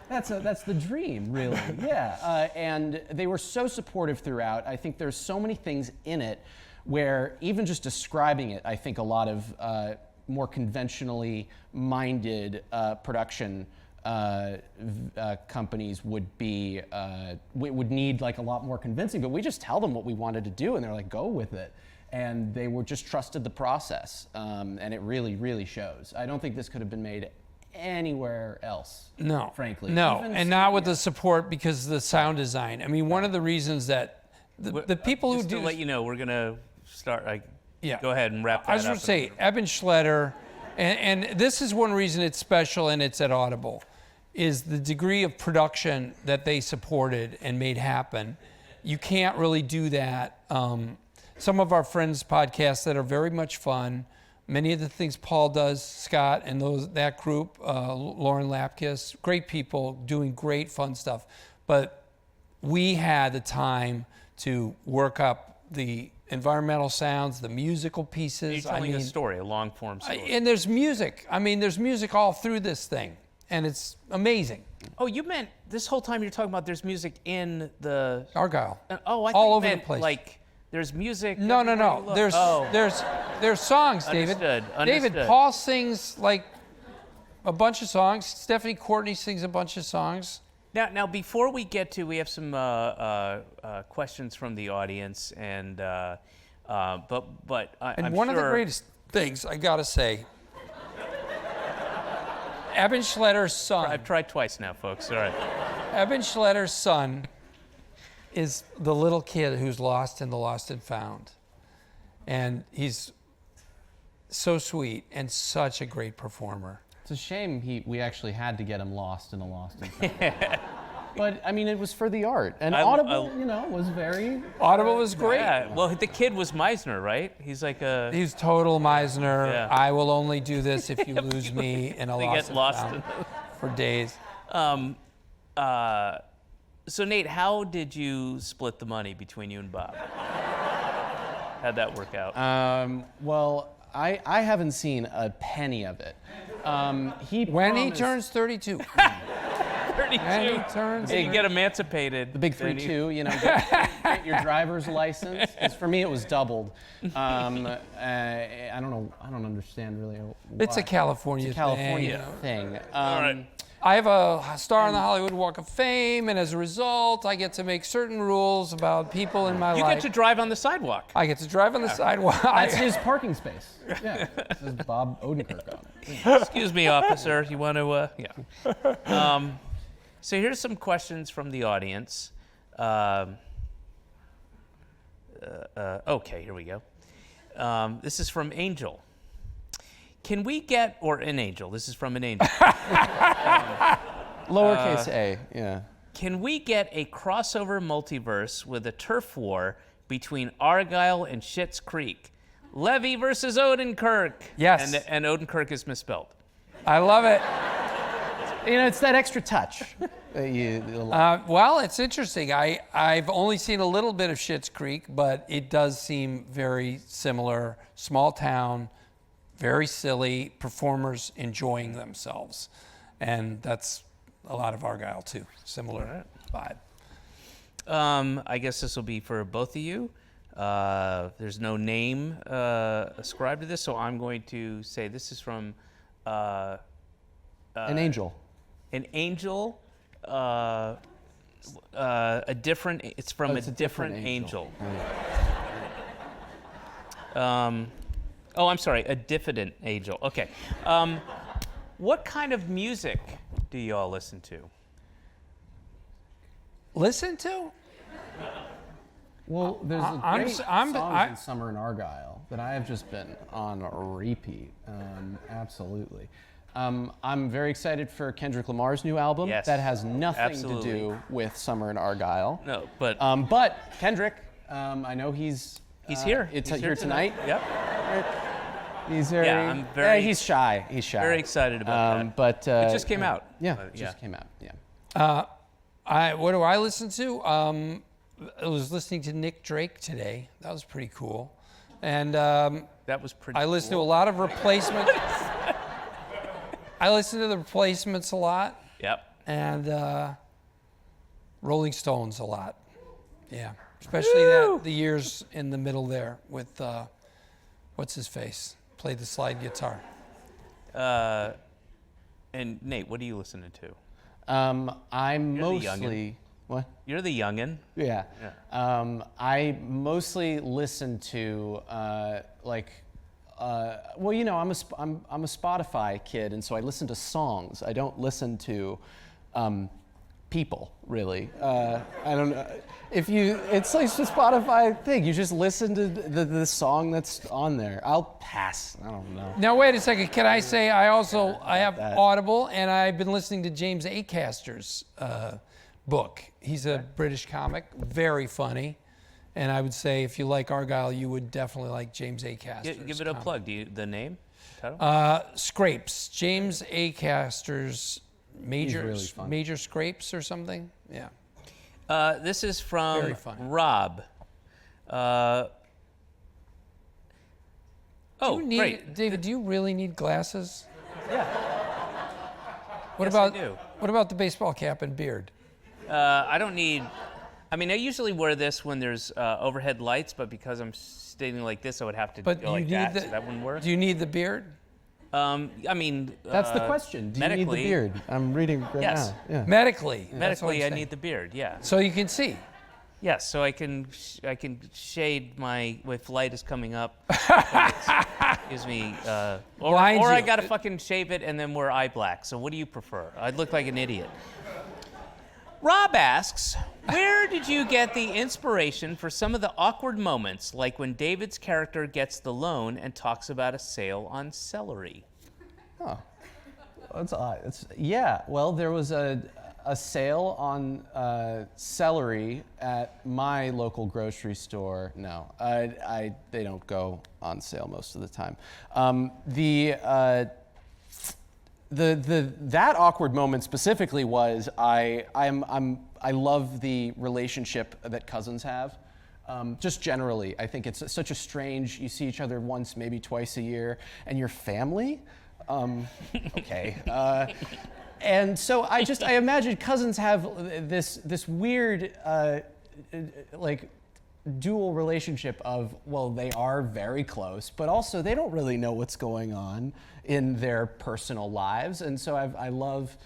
That's the dream, really. Yeah." And they were so supportive throughout. I think there's so many things in it where even just describing it, I think a lot of more conventionally minded production companies would need like a lot more convincing, but we just tell them what we wanted to do and they're like, go with it. And they were just trusted the process, and it really, really shows. I don't think this could have been made anywhere else. No, frankly. no, Even and not with the support because of the sound design. I mean, one of the reasons that the people who Just do to let you know, we're gonna start. Yeah. Go ahead and wrap that up. I was going to say, Eben Schletter, and this is one reason it's special and it's at Audible, is the degree of production that they supported and made happen. You can't really do that. Some of our friends' podcasts that are very much fun, many of the things Paul does, Scott, and that group, Lauren Lapkus, great people doing great fun stuff. But we had the time to work up the environmental sounds, the musical pieces. You're telling a story, a long-form story. And there's music. I mean, there's music all through this thing, and it's amazing. Oh, you meant this whole time you're talking about there's music in the Argyle. Oh, I thought all you over meant the place. like there's music. No. everywhere you look. There's songs, David. Understood. David, Paul sings like a bunch of songs. Stephanie Courtney sings a bunch of songs. Now, before we get to, we have some questions from the audience, and but I'm One sure of the greatest things I gotta say, Eben Schletter's son. I've tried twice now, folks. All right. Eben Schletter's son is the little kid who's lost in the Lost and Found, and he's so sweet and such a great performer. It's a shame we actually had to get him lost in a Lost and Found. But I mean, it was for the art, and Audible, was very. Audible was great. Yeah. Well, the kid was Meisner, right? He's like a. He's total Meisner. Yeah. I will only do this if you lose me in a They Lost get lost and Found for days. So Nate, how did you split the money between you and Bob? How'd that work out? Well, I haven't seen a penny of it. He turns 32. 32. When he turns, So you get emancipated. The big 3-2, get your driver's license. 'Cause for me, it was doubled. I don't understand really. It's a California thing. All right. I have a star on the Hollywood Walk of Fame, and as a result, I get to make certain rules about people in my life. You get to drive on the sidewalk. I get to drive on the sidewalk. That's his parking space. Yeah, this is Bob Odenkirk on it. Excuse me, officer. You want to? Yeah. So here's some questions from the audience. Okay, here we go. This is from Angel. Can we get, or an angel, this is from an angel. Lowercase a, yeah. Can we get a crossover multiverse with a turf war between Argyle and Schitt's Creek? Levy versus Odenkirk. Yes. And Odenkirk is misspelled. I love it. It's that extra touch. Well, it's interesting. I've only seen a little bit of Schitt's Creek, but it does seem very similar. Small town, very silly, performers enjoying themselves. And that's a lot of Argyle, too. Similar vibe. I guess this will be for both of you. There's no name ascribed to this, so I'm going to say this is from... an angel. An angel, a different, it's from a different angel. I'm sorry, a diffident angel. Okay. What kind of music do you all listen to? Listen to? Well, there's a I'm great s- I'm- songs I- in Summer in Argyle that I have just been on repeat. Absolutely. I'm very excited for Kendrick Lamar's new album. Yes, that has nothing absolutely. to do with Summer in Argyle. No, but But Kendrick, I know he's here. It's He's here tonight. Yep. He's very. Yeah, I'm very- he's shy. He's shy. Very excited about that. But It just came out. Yeah, But, it just came out. Yeah. What do I listen to? I was listening to Nick Drake today. That was pretty cool. And That was pretty I listen to cool. a lot of Replacements. I listen to the Replacements a lot. Yep. And Rolling Stones a lot. Yeah. Especially the years in the middle there with, what's his face? Played the slide guitar. And Nate, what are you listening to? I'm You're the mostly what? You're the youngin'. Yeah. I mostly listen to well, you know, I'm a Spotify kid, and so I listen to songs. I don't listen to people, really. I don't know. It's like the Spotify thing. You just listen to the song that's on there. I'll pass. I don't know. Now, wait a second. Can I say I have that. Audible, and I've been listening to James Acaster's book. He's a British comic, very funny. And I would say if you like Argyle, you would definitely like James Acaster's Give it a comic. plug. The name? Title? Scrapes. James Acaster's really fun. Major Scrapes or something. Yeah. This is Very from funny. Rob. Great. David, do you really need glasses? Yeah. What Yes, I about do. what about the baseball cap and beard? I don't need. I mean, I usually wear this when there's overhead lights, but because I'm standing like this, I would have to But go you like need that, the. so that wouldn't work. Do you need the beard? I mean, That's the question. Do you need the medically- beard? I'm reading right Yes. now. Yeah. Medically. that's what Medically, I'm I saying. need the beard. Yeah. So you can see. Yes. So I can shade my if light is coming up. Gives me. Or Blinds I you. gotta fucking shave it and then wear eye black. So what do you prefer? I'd look like an idiot. Rob asks, where did you get the inspiration for some of the awkward moments, like when David's character gets the loan and talks about a sale on celery? Oh, that's odd. Yeah, well, there was a sale on celery at my local grocery store. No, they don't go on sale most of the time. That awkward moment specifically was I love the relationship that cousins have. Just generally, I think it's such a strange. You see each other once, maybe twice a year, and your family. Okay. And so I imagine cousins have this weird like dual relationship of, well, they are very close, but also they don't really know what's going on in their personal lives. And so I love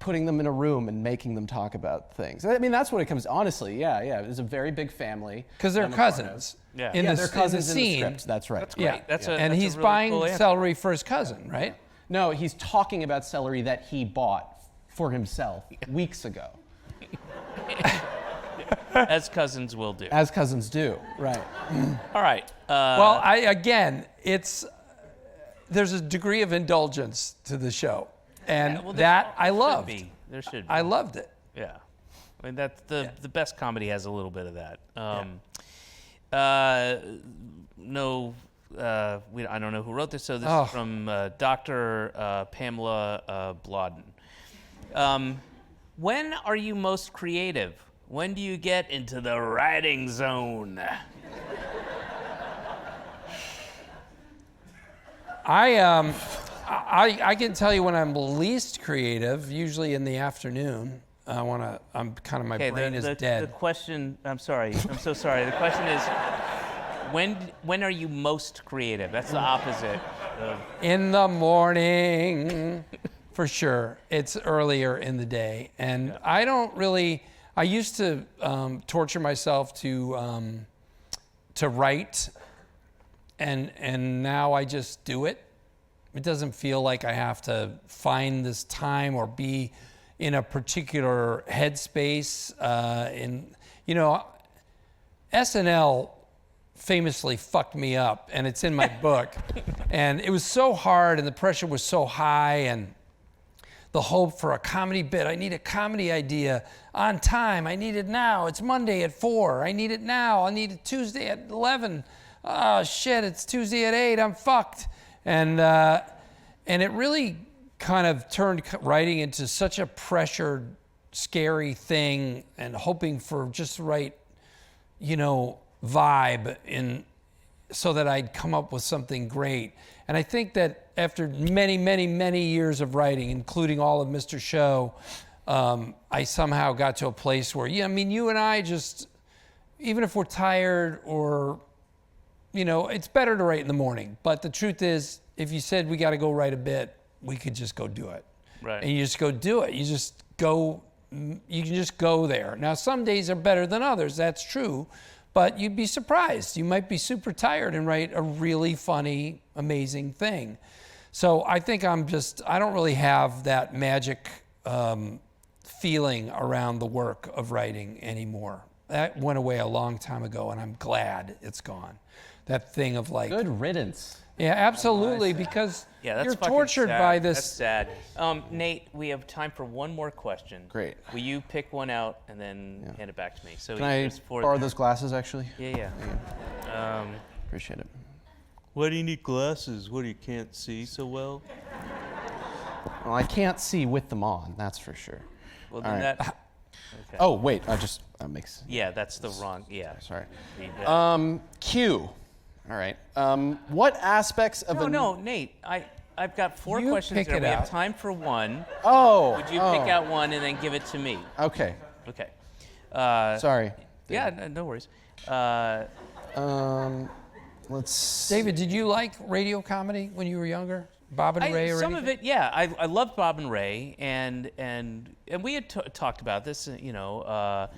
putting them in a room and making them talk about things. I mean, that's what it comes, honestly, yeah. It's a very big family. Because they're I'm a part of. cousins. Yeah. In Yeah, the, they're in cousins the in the scene. script, that's right. That's great. Yeah. That's and a he's really buying cool answer. celery for his cousin, right? No, he's talking about celery that he bought for himself weeks ago, As cousins will do. as cousins do, right. All right. Well, there's a degree of indulgence to the show, and well, that I there should loved. be. There should be. I loved it. Yeah. I mean, that's the best comedy has a little bit of that. I don't know who wrote this, so this is from Dr. Pamela Blodden. When are you most creative? When do you get into the writing zone? I can tell you when I'm least creative, usually in the afternoon. My brain is dead. The question, I'm sorry, I'm so sorry. The question is, when are you most creative? That's the opposite of... In the morning, for sure. It's earlier in the day. And I don't really, I used to torture myself to write, and now I just do it. It doesn't feel like I have to find this time or be in a particular headspace. SNL famously fucked me up, and it's in my book. And it was so hard, and the pressure was so high, and the hope for a comedy bit. I need a comedy idea on time. I need it now. It's Monday at 4. I need it now. I need it Tuesday at 11. Oh shit, it's Tuesday at 8. I'm fucked. And it really kind of turned writing into such a pressured scary thing and hoping for just the right, vibe so that I'd come up with something great. And I think that after many, many, many years of writing, including all of Mr. Show, I somehow got to a place where, you and I just, even if we're tired or, it's better to write in the morning. But the truth is, if you said we got to go write a bit, we could just go do it. Right. And you just go do it. You can just go there. Now, some days are better than others. That's true. But you'd be surprised. You might be super tired and write a really funny, amazing thing. So I think I don't really have that magic feeling around the work of writing anymore. That went away a long time ago, and I'm glad it's gone. That thing of like... Good riddance. Yeah, absolutely, because that's you're fucking tortured sad. by this. That's sad. Nate, we have time for one more question. Great. Will you pick one out and then hand it back to me? So Can I here's four- borrow those glasses, actually? Yeah. Appreciate it. Why do you need glasses? What, you can't see so well? Well, I can't see with them on, that's for sure. Well, All then right. that... Okay. Oh, wait, that makes... Yeah, that's the wrong... Yeah. Sorry. Read that. Q. All right. What aspects of No, Nate. I've got four You questions pick here. it We have out. time for one. Oh. Would you pick out one and then give it to me? Okay. Okay. Sorry. Yeah, no worries. Let's... David, did you like radio comedy when you were younger? Bob and Ray or some anything? of it, yeah. I loved Bob and Ray, and we had talked about this, over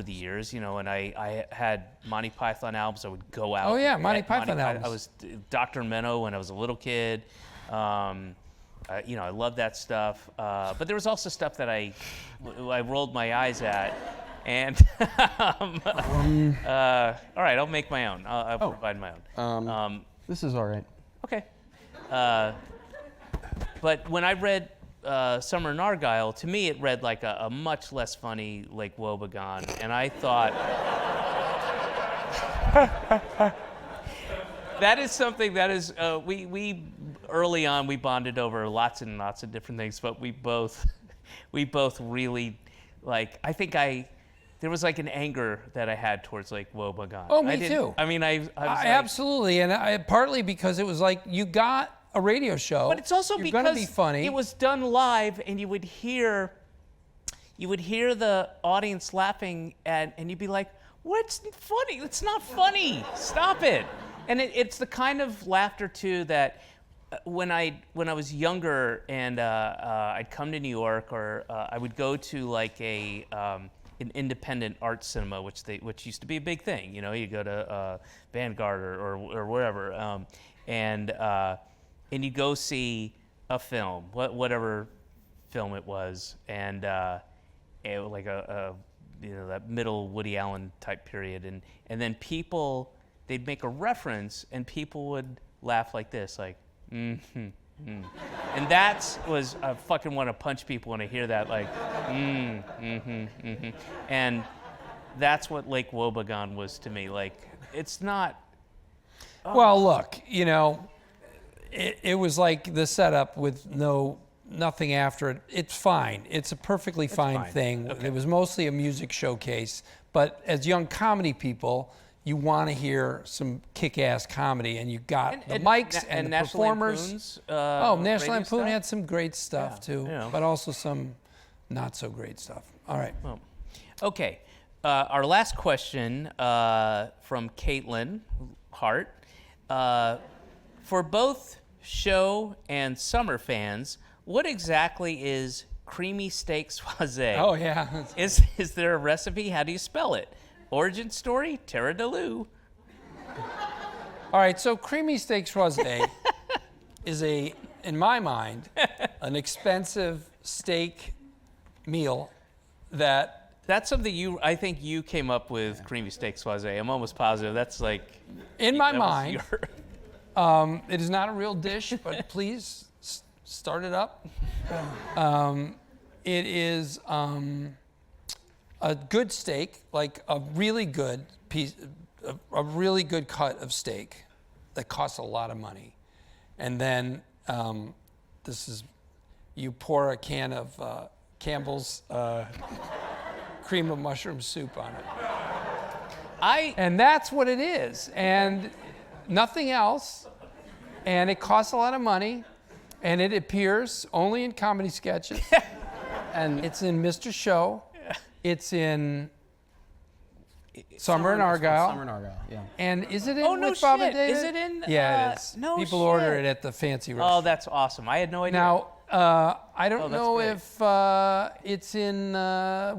the years, and I had Monty Python albums. I would go out. Oh, yeah, and Monty get Python albums. I was Dr. Menno when I was a little kid. I loved that stuff. But there was also stuff that I rolled my eyes at. And all right, I'll make my own. I'll provide my own. This is all right. Okay. But when I read Summer in Argyle, to me it read like a much less funny Lake Wobegon, and I thought that is something that is we early on we bonded over lots and lots of different things, but we both really there was like an anger that I had towards Lake Wobegon. Oh, me too. I mean, I was like, absolutely, and partly because it was like you got a radio show. but it's also you're gonna be because funny. it was done live, and you would hear the audience laughing, and you'd be like, "What's funny? It's not funny. Stop it!" And it's the kind of laughter too that when I was younger and I'd come to New York, or I would go to like an independent art cinema, which used to be a big thing. You go to Vanguard or wherever, and you go see a film, whatever film it was, and like that middle Woody Allen type period, and then they'd make a reference, and people would laugh like this, like mm-hmm. And I fucking want to punch people when I hear that, like, and that's what Lake Wobegon was to me. Like, it's not. Well, look, it was like the setup with nothing after it. It's fine. It's a perfectly fine thing. Okay. It was mostly a music showcase, but as young comedy people, you want to hear some kick-ass comedy, and you got the mics and the National performers. Lampoon's, National radio Lampoon stuff? had some great stuff too, but also some not so great stuff. All right. Well, okay. Our last question from Caitlin Hart. For both show and summer fans, what exactly is creamy steak soisé? Oh yeah. Is there a recipe? How do you spell it? Origin story? Terra de Lou. All right, so creamy steak soisé is in my mind, an expensive steak meal That's something I think you came up with, creamy steak soisé. I'm almost positive. That's like... in my that was mind, your- it is not a real dish, but please start it up. It is a good steak, like a really good piece, a really good cut of steak that costs a lot of money. And then you pour a can of Campbell's cream of mushroom soup on it. I And that's what it is, and nothing else. And it costs a lot of money, and it appears only in comedy sketches. And it's in Mr. Show. It's in Summer in Argyle. Summer in Argyle, yeah. And is it in Oh, no with Bob and shit. David? Is it in, Yeah, it is. no People order shit. it at the fancy Oh, restaurant. that's awesome. I had no idea. Now, I don't Oh, that's know great. if it's in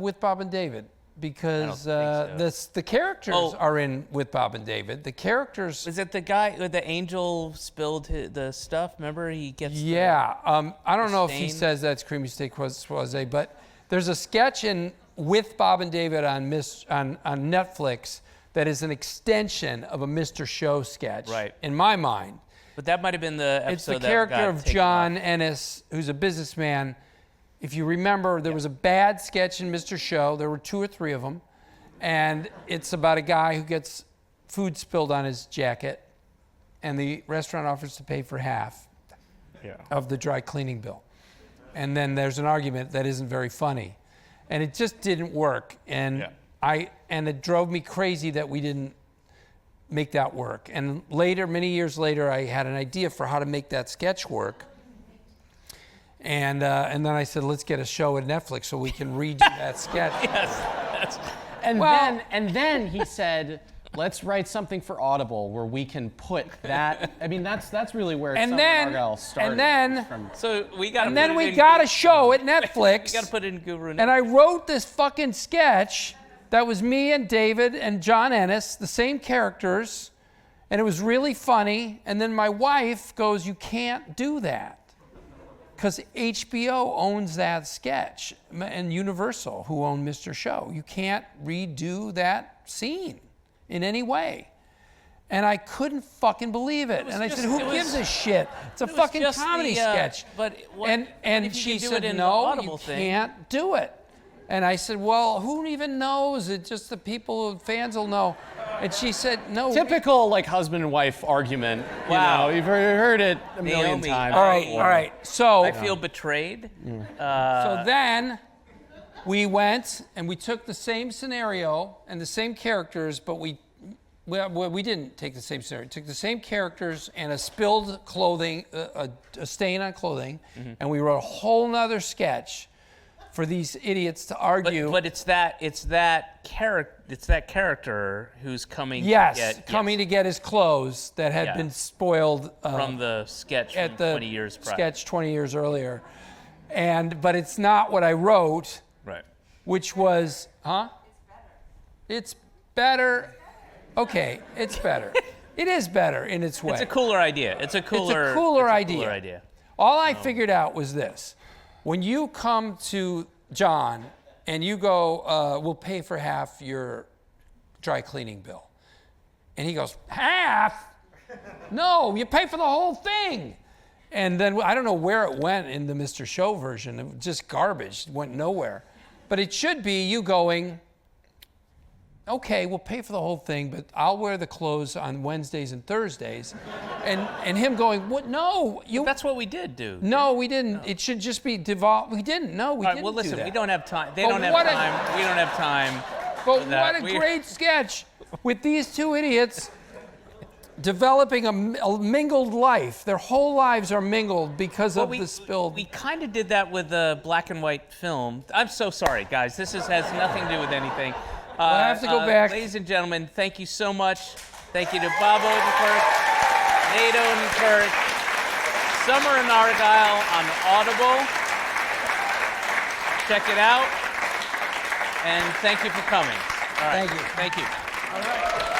with Bob and David because think so. the characters Oh. are in with Bob and David. The characters. is it the guy with the angel spilled the stuff? Remember he gets Yeah, I don't know if he stain. says that's creamy steak croissant, but there's a sketch in with Bob and David on Netflix that is an extension of a Mr. Show sketch. Right. In my mind, But that might have been the episode it's the that character got of taken John off. Ennis, who's a businessman. If you remember, there was a bad sketch in Mr. Show. There were 2 or 3 of them, and it's about a guy who gets food spilled on his jacket, and the restaurant offers to pay for half of the dry cleaning bill. And then there's an argument that isn't very funny. And it just didn't work. And and it drove me crazy that we didn't make that work. And later, many years later, I had an idea for how to make that sketch work. And then I said, let's get a show at Netflix so we can redo that sketch. And Well- then he said, let's write something for Audible where we can put that. I mean, that's really where And Summer then- in Argyle started. and then- from, So we got. And then we got a show at Netflix. We got to put it in Guru. And I wrote this fucking sketch that was me and David and John Ennis, the same characters, and it was really funny. And then my wife goes, you can't do that. Because HBO owns that sketch, and Universal, who own Mr. Show. You can't redo that scene in any way. And I couldn't fucking believe it. And I said, who gives a shit? It's a was fucking just comedy the, sketch. but what- and if you she could do said, it in the no, Audible you thing." can't do it. And I said, well, who even knows? It's just the people, fans will know. And she said, no. typical like husband and wife argument. Wow. You know, you've heard it a million Naomi, times. All right, before. all right. So, I feel betrayed. so then we went and we took the same scenario and the same characters, but we didn't take the same scenario. We took the same characters and a spilled clothing, a stain on clothing, and we wrote a whole nother sketch for these idiots to argue. But it's that character who's coming. Yes, coming to get his clothes that had Yeah. been spoiled from the sketch at from the 20 years prior. sketch 20 years earlier. But it's not what I wrote, Right. which was, It's better. Okay, it's better. It is better in its way. It's a cooler idea. It's a cooler idea. All I figured out was this. When you come to John and you go, we'll pay for half your dry cleaning bill. And he goes, half? No, you pay for the whole thing. And then I don't know where it went in the Mr. Show version. It was just garbage. It went nowhere. But it should be you going, okay, we'll pay for the whole thing, but I'll wear the clothes on Wednesdays and Thursdays. And him going, what? No, That's what we did, dude. no, we didn't. It should just be devolved. We didn't. No, we All right, didn't well, do listen, that. we don't have time. They But don't have what a- time. We don't have time. But for that. what a great sketch with these two idiots developing a mingled life. Their whole lives are mingled because of the spilled. We kind of did that with a black and white film. I'm so sorry, guys. This has nothing to do with anything. I have to go back. Ladies and gentlemen, thank you so much. Thank you to Bob Odenkirk, Nate Odenkirk, Summer in Argyle on Audible. Check it out. And thank you for coming. All right. Thank you. Thank you. All right.